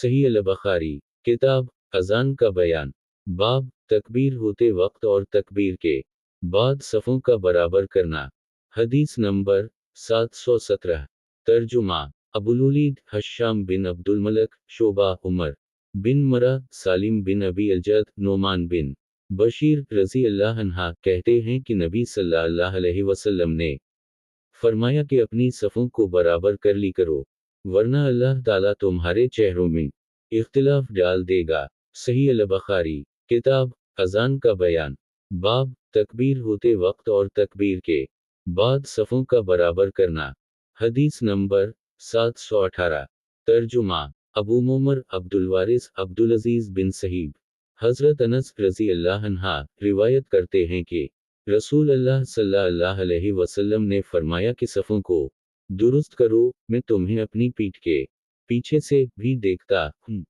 صحیح البخاری کتاب اذان کا بیان باب تکبیر ہوتے وقت اور تکبیر کے بعد صفوں کا برابر کرنا۔ حدیث نمبر 717 ترجمہ ابوالولید حشام بن عبد الملک شعبہ عمر بن مرہ سالم بن ابی الجد نعمان بن بشیر رضی اللہ عنہ کہتے ہیں کہ نبی صلی اللہ علیہ وسلم نے فرمایا کہ اپنی صفوں کو برابر کر لی کرو، ورنہ اللہ تعالیٰ تمہارے چہروں میں اختلاف ڈال دے گا۔ صحیح البخاری کتاب اذان کا بیان باب تکبیر ہوتے وقت اور تکبیر کے بعد صفوں کا برابر کرنا۔ حدیث نمبر 718 ترجمہ ابو معمر عبد الوارث عبد العزیز بن صہیب حضرت انس رضی اللہ عنہ روایت کرتے ہیں کہ رسول اللہ صلی اللہ علیہ وسلم نے فرمایا کہ صفوں کو درست کرو، میں تمہیں اپنی پیٹھ کے پیچھے سے بھی دیکھتا ہوں۔